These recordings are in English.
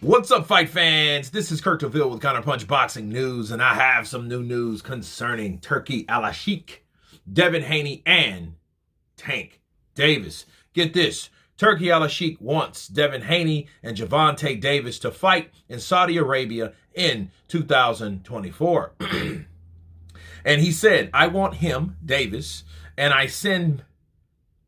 What's up, fight fans? This is Kurt DeVille with Counterpunched Boxing News, and I have some new news concerning Turki Alalshikh, Devin Haney, and Tank Davis. Get this. Turki Alalshikh wants Devin Haney and Gervonta Davis to fight in Saudi Arabia in 2024. And he said, I want him, Davis, and I send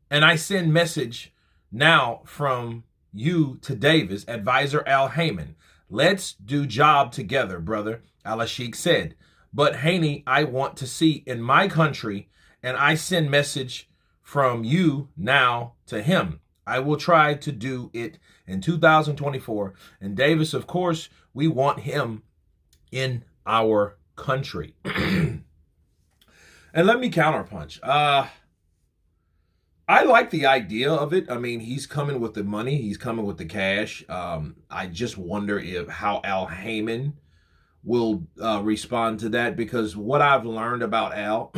message now from you to Davis, advisor Haymon. Let's do job together, brother, Alalshikh said. But Haney, I want to see in my country, and I send message from you now to him. I will try to do it in 2024. And Davis, of course, we want him in our country. And let me counterpunch. I like the idea of it. I mean, he's coming with the money. He's coming with the cash. I just wonder how Haymon will respond to that, because what I've learned about Al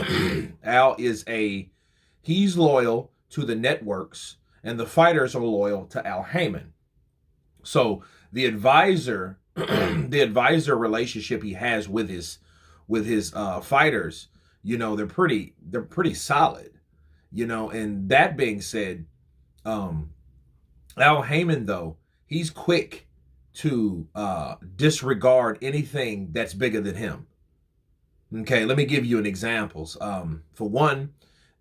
is he's loyal to the networks, and the fighters are loyal to Haymon. So the advisor relationship he has with his fighters, they're pretty solid. And that being said, Haymon, though, he's quick to disregard anything that's bigger than him. Okay, let me give you an examples. For one,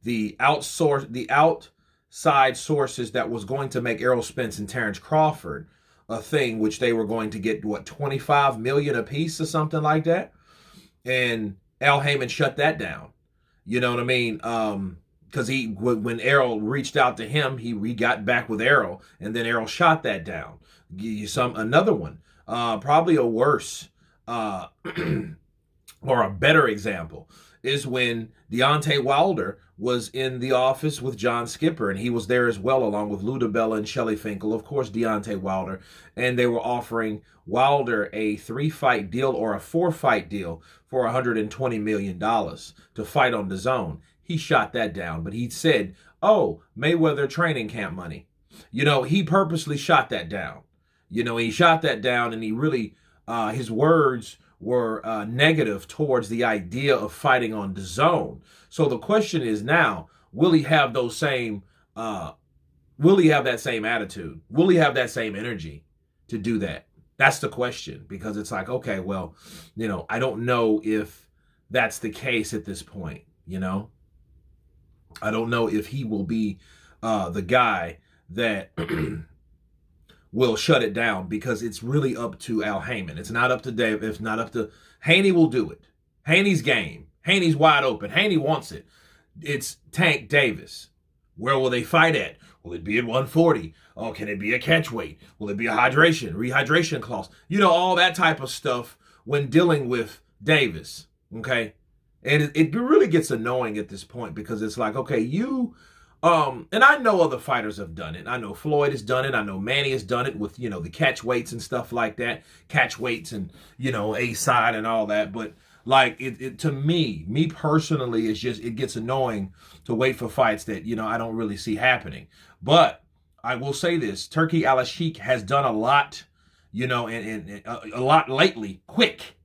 the outside sources that was going to make Errol Spence and Terrence Crawford a thing, which they were going to get, $25 million a piece or something like that. And Haymon shut that down. You know what I mean? Because when Errol reached out to him, he got back with Errol, and then Errol shot that down. Give you another one, probably a worse or a better example is when Deontay Wilder was in the office with John Skipper, and he was there as well, along with Lou DiBella and Shelley Finkel, of course, Deontay Wilder, and they were offering Wilder a 3-fight deal or a 4-fight deal for $120 million to fight on DAZN. He shot that down, but he said, oh, Mayweather training camp money. He purposely shot that down. He shot that down, and he really, his words were negative towards the idea of fighting on DAZN. So the question is now, will he have that same attitude? Will he have that same energy to do that? That's the question, because it's like, okay, well, I don't know if that's the case at this point, I don't know if he will be the guy that will shut it down, because it's really up to Haymon. It's not up to Dave. It's not up to Haney. Will do it. Haney's game. Haney's wide open. Haney wants it. It's Tank Davis. Where will they fight at? Will it be at 140? Oh, can it be a catch weight? Will it be a rehydration clause? All that type of stuff when dealing with Davis. Okay. And it really gets annoying at this point, because it's like, okay, and I know other fighters have done it. I know Floyd has done it. I know Manny has done it with, the catch weights and stuff like that. Catch weights and, A side and all that. But like to me personally, it gets annoying to wait for fights that, I don't really see happening. But I will say this, Turki Alalshikh has done a lot, and a lot lately, quick.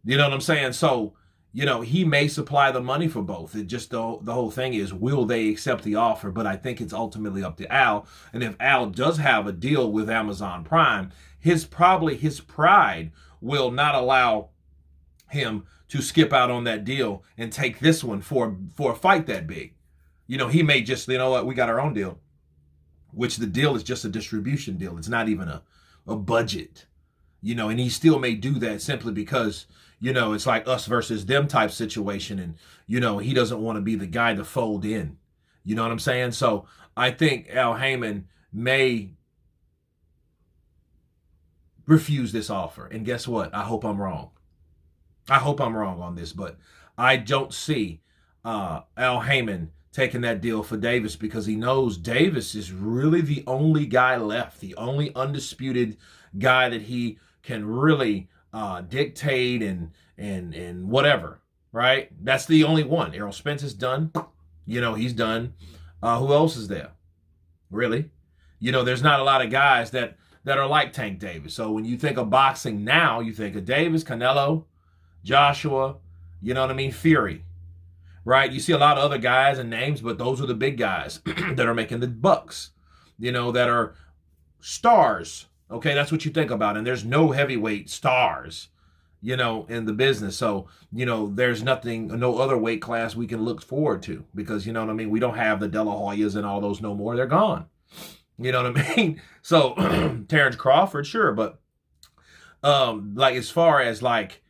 You know what I'm saying? So, he may supply the money for both. It just the whole thing is, will they accept the offer? But I think it's ultimately up to Al. And if Al does have a deal with Amazon Prime, his pride will not allow him to skip out on that deal and take this one for a fight that big. He may just, we got our own deal, which the deal is just a distribution deal. It's not even a budget, and he still may do that simply because, it's like us versus them type situation. And, he doesn't want to be the guy to fold in. You know what I'm saying? So I think Haymon may refuse this offer. And guess what? I hope I'm wrong. I hope I'm wrong on this, but I don't see Haymon taking that deal for Davis, because he knows Davis is really the only guy left, the only undisputed guy that he can really dictate and whatever, right? That's the only one. Errol Spence is done. He's done. Who else is there? Really? There's not a lot of guys that that are like Tank Davis. So when you think of boxing now, you think of Davis, Canelo, Joshua, you know what I mean, Fury, right? You see a lot of other guys and names, but those are the big guys that are making the bucks, you know, that are stars. Okay, that's what you think about. And there's no heavyweight stars, you know, in the business. So, you know, there's no other weight class we can look forward to because, you know what I mean? We don't have the De La Hoyas and all those no more. They're gone. You know what I mean? So, Terrence Crawford, sure. But, like, as far as, like,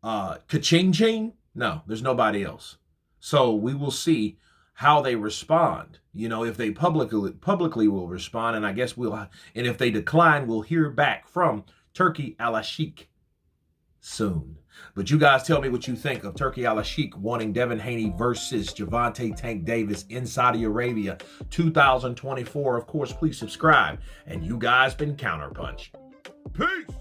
ka-ching-ching, no, there's nobody else. So, we will see how they respond. You know, if they publicly will respond, and I guess and if they decline, we'll hear back from Turki Alalshikh soon. But you guys tell me what you think of Turki Alalshikh wanting Devin Haney versus Gervonta Tank Davis in Saudi Arabia 2024. Of course, please subscribe. And you guys been Counterpunched. Peace!